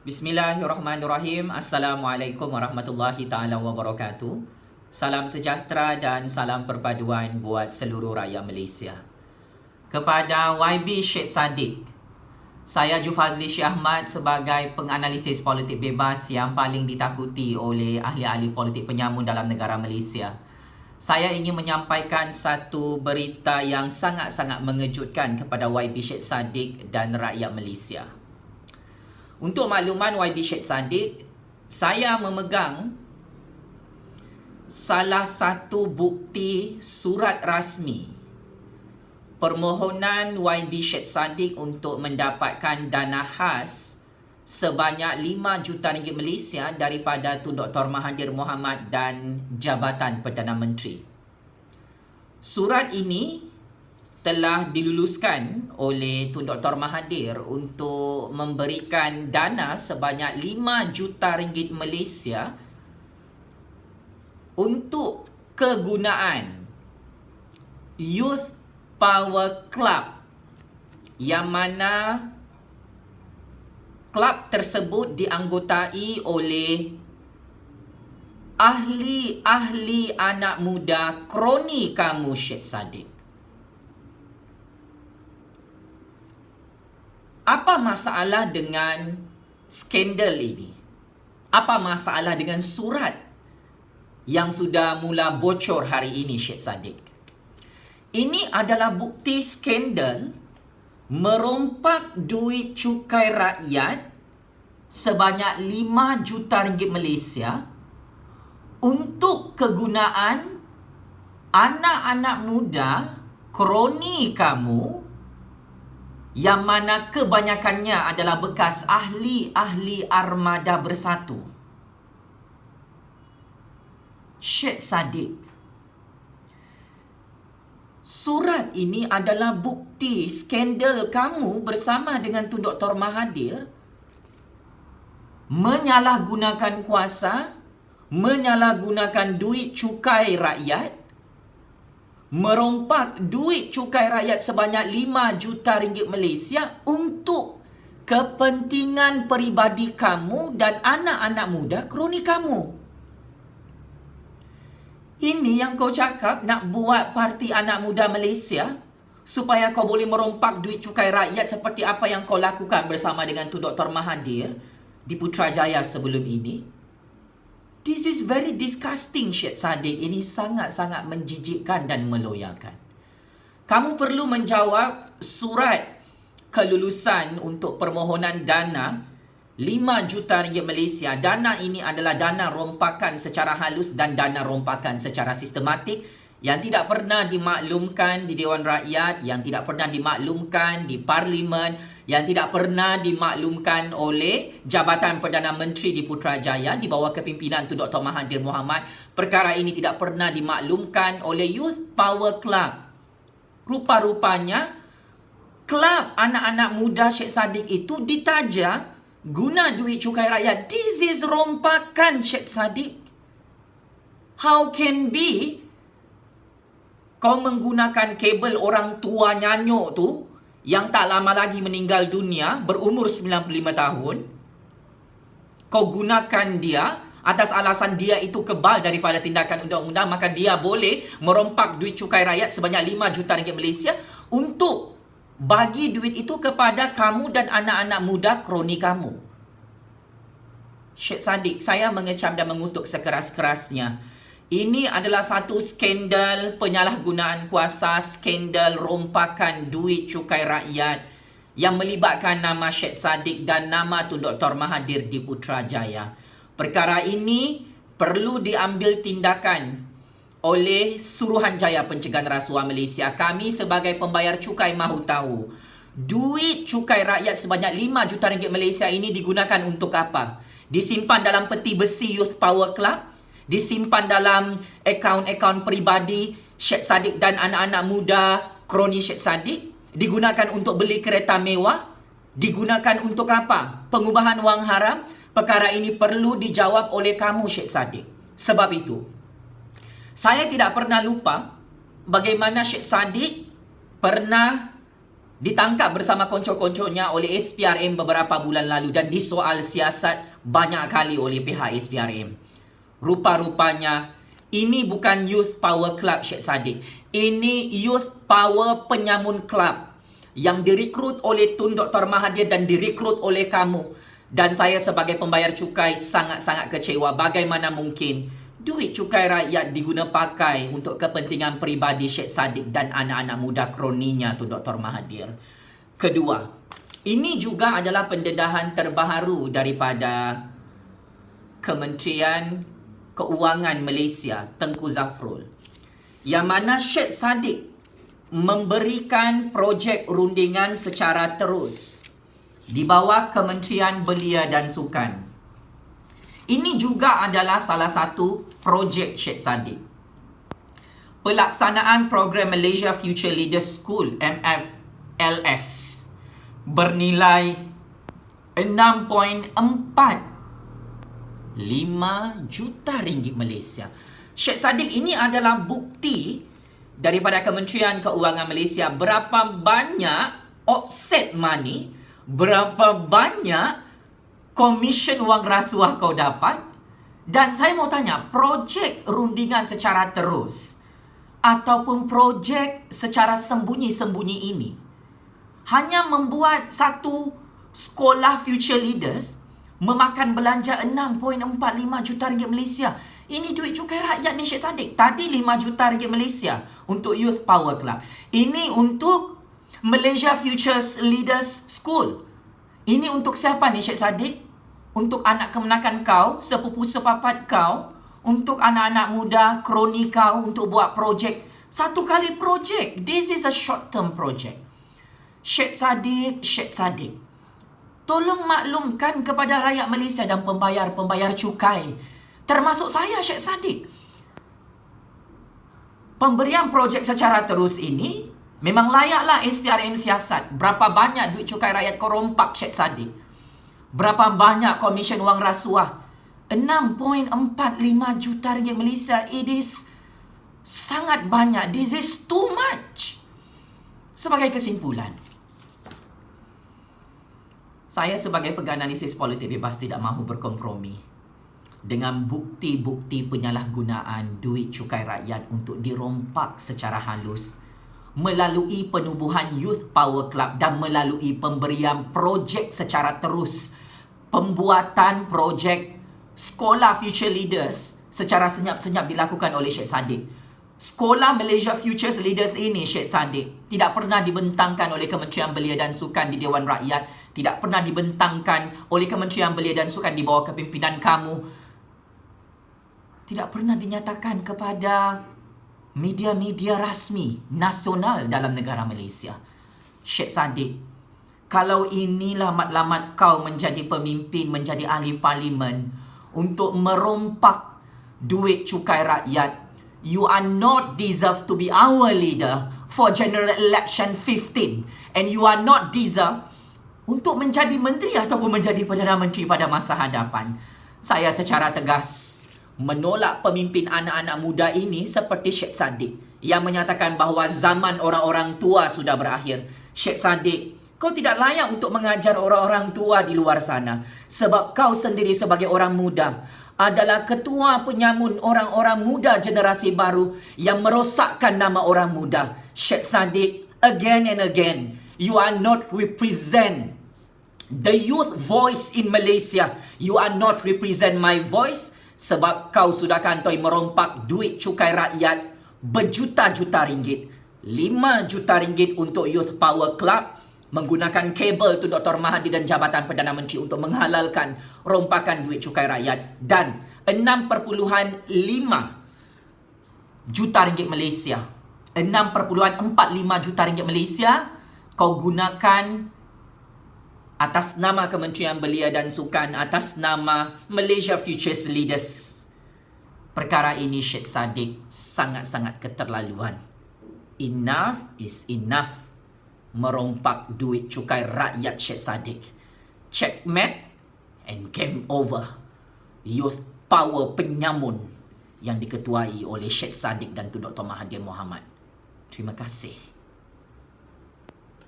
Bismillahirrahmanirrahim. Assalamualaikum warahmatullahi ta'ala wabarakatuh. Salam sejahtera dan salam perpaduan buat seluruh rakyat Malaysia. Kepada YB Syed Saddiq, saya Jufazli Syekh Ahmad sebagai penganalisis politik bebas yang paling ditakuti oleh ahli-ahli politik penyamun dalam negara Malaysia. Saya ingin menyampaikan satu berita yang sangat-sangat mengejutkan kepada YB Syed Saddiq dan rakyat Malaysia. Untuk makluman YB Syed Saddiq, saya memegang salah satu bukti surat rasmi permohonan YB Syed Saddiq untuk mendapatkan dana khas sebanyak 5 juta ringgit Malaysia daripada Tun Dr. Mahathir Mohamad dan Jabatan Perdana Menteri. Surat ini telah diluluskan oleh Tun Dr. Mahathir untuk memberikan dana sebanyak 5 juta ringgit Malaysia untuk kegunaan Youth Power Club, yang mana kelab tersebut dianggotai oleh ahli-ahli anak muda kroni kamu Syed Saddiq. Apa masalah dengan skandal ini? Apa masalah dengan surat yang sudah mula bocor hari ini Syed Saddiq? Ini adalah bukti skandal merompak duit cukai rakyat sebanyak 5 juta ringgit Malaysia untuk kegunaan anak-anak muda kroni kamu, yang mana kebanyakannya adalah bekas ahli-ahli Armada Bersatu. Syed Saddiq, surat ini adalah bukti skandal kamu bersama dengan Tun Dr. Mahathir menyalahgunakan kuasa, menyalahgunakan duit cukai rakyat, merompak duit cukai rakyat sebanyak 5 juta ringgit Malaysia untuk kepentingan peribadi kamu dan anak-anak muda kroni kamu. Ini yang kau cakap nak buat parti anak muda Malaysia supaya kau boleh merompak duit cukai rakyat seperti apa yang kau lakukan bersama dengan Tun Dr. Mahathir di Putrajaya sebelum ini. This is very disgusting, Syed Saddiq. Ini sangat-sangat menjijikkan dan meloyakan. Kamu perlu menjawab surat kelulusan untuk permohonan dana 5 juta ringgit Malaysia. Dana ini adalah dana rompakan secara halus dan dana rompakan secara sistematik yang tidak pernah dimaklumkan di Dewan Rakyat, yang tidak pernah dimaklumkan di Parlimen, yang tidak pernah dimaklumkan oleh Jabatan Perdana Menteri di Putrajaya di bawah kepimpinan Tun Dr. Mahathir Mohamad. Perkara ini tidak pernah dimaklumkan oleh Youth Power Club. Rupa-rupanya kelab anak-anak muda Syed Saddiq itu ditaja guna duit cukai rakyat. This is rompakan, Syed Saddiq. How can be kau menggunakan kabel orang tua nyanyuk tu yang tak lama lagi meninggal dunia, berumur 95 tahun. Kau gunakan dia atas alasan dia itu kebal daripada tindakan undang-undang, maka dia boleh merompak duit cukai rakyat sebanyak 5 juta ringgit Malaysia untuk bagi duit itu kepada kamu dan anak-anak muda kroni kamu. Syed Saddiq, saya mengecam dan mengutuk sekeras-kerasnya. Ini adalah satu skandal penyalahgunaan kuasa, skandal rompakan duit cukai rakyat yang melibatkan nama Syed Saddiq dan nama Tun Dr. Mahathir di Putrajaya. Perkara ini perlu diambil tindakan oleh Suruhanjaya Pencegahan Rasuah Malaysia. Kami sebagai pembayar cukai mahu tahu, duit cukai rakyat sebanyak 5 juta ringgit Malaysia ini digunakan untuk apa? Disimpan dalam peti besi Youth Power Club? Disimpan dalam akaun-akaun peribadi Syed Saddiq dan anak-anak muda kroni Syed Saddiq? Digunakan untuk beli kereta mewah? Digunakan untuk apa? Pengubahan wang haram? Perkara ini perlu dijawab oleh kamu Syed Saddiq. Sebab itu, saya tidak pernah lupa bagaimana Syed Saddiq pernah ditangkap bersama konco-konconya oleh SPRM beberapa bulan lalu dan disoal siasat banyak kali oleh pihak SPRM. Rupa-rupanya ini bukan Youth Power Club Syed Saddiq. Ini Youth Power Penyamun Club yang direkrut oleh Tun Dr. Mahathir dan direkrut oleh kamu. Dan saya sebagai pembayar cukai sangat-sangat kecewa. Bagaimana mungkin duit cukai rakyat diguna pakai untuk kepentingan peribadi Syed Saddiq dan anak-anak muda kroninya Tun Dr. Mahathir. Kedua, ini juga adalah pendedahan terbaru daripada Kementerian Keuangan Malaysia, Tengku Zafrul, yang mana Syed Saddiq memberikan projek rundingan secara terus di bawah Kementerian Belia dan Sukan. Ini juga adalah salah satu projek Syed Saddiq. Pelaksanaan program Malaysia Future Leaders School MFLS bernilai 6.45 juta ringgit Malaysia. Syed Saddiq, ini adalah bukti daripada Kementerian Keuangan Malaysia berapa banyak offset money, berapa banyak komisen wang rasuah kau dapat. Dan saya mau tanya, projek rundingan secara terus ataupun projek secara sembunyi-sembunyi ini hanya membuat satu sekolah future leaders memakan belanja 6.45 juta ringgit Malaysia. Ini duit cukai rakyat ni Syed Saddiq. Tadi 5 juta ringgit Malaysia untuk Youth Power Club. Ini untuk Malaysia Futures Leaders School. Ini untuk siapa ni Syed Saddiq? Untuk anak kemenakan kau, sepupu sepapat kau, untuk anak-anak muda, kroni kau, untuk buat projek. Satu kali projek. This is a short term project. Syed Saddiq, tolong maklumkan kepada rakyat Malaysia dan pembayar cukai, termasuk saya Syed Saddiq. Pemberian projek secara terus ini memang layaklah SPRM siasat. Berapa banyak duit cukai rakyat kau rompak Syed Saddiq? Berapa banyak komisen wang rasuah? 6.45 juta ringgit Malaysia. It is sangat banyak. This is too much. Sebagai kesimpulan, saya sebagai penganalisis politik bebas tidak mahu berkompromi dengan bukti-bukti penyalahgunaan duit cukai rakyat untuk dirompak secara halus melalui penubuhan Youth Power Club dan melalui pemberian projek secara terus. Pembuatan projek Sekolah Future Leaders secara senyap-senyap dilakukan oleh Syed Saddiq. Sekolah Malaysia Futures Leaders ini Syed Saddiq tidak pernah dibentangkan oleh Kementerian Belia dan Sukan di Dewan Rakyat, tidak pernah dibentangkan oleh Kementerian Belia dan Sukan di bawah kepimpinan kamu, tidak pernah dinyatakan kepada media-media rasmi nasional dalam negara Malaysia. Syed Saddiq, kalau inilah matlamat kau menjadi pemimpin, menjadi ahli parlimen untuk merompak duit cukai rakyat, you are not deserve to be our leader for general election 15, and you are not deserve untuk menjadi menteri ataupun menjadi Perdana Menteri pada masa hadapan. Saya secara tegas menolak pemimpin anak-anak muda ini seperti Syed Saddiq yang menyatakan bahawa zaman orang-orang tua sudah berakhir. Syed Saddiq, kau tidak layak untuk mengajar orang-orang tua di luar sana, sebab kau sendiri sebagai orang muda adalah ketua penyamun orang-orang muda generasi baru yang merosakkan nama orang muda. Syed Saddiq, again and again, you are not represent the youth voice in Malaysia. You are not represent my voice, sebab kau sudah kantoi merompak duit cukai rakyat berjuta-juta ringgit. 5 juta ringgit untuk Youth Power Club, menggunakan kabel tu Dr. Mahathir dan Jabatan Perdana Menteri untuk menghalalkan rompakan duit cukai rakyat, dan 6.5 juta ringgit Malaysia, 6.45 juta ringgit Malaysia kau gunakan atas nama Kementerian Belia dan Sukan, atas nama Malaysia Futures Leaders. Perkara ini Syed Saddiq sangat-sangat keterlaluan. Enough is enough merompak duit cukai rakyat Syed Saddiq. Checkmate and game over. Youth Power Penyamun yang diketuai oleh Syed Saddiq dan Tun Dr. Mahathir Mohamad. Terima kasih.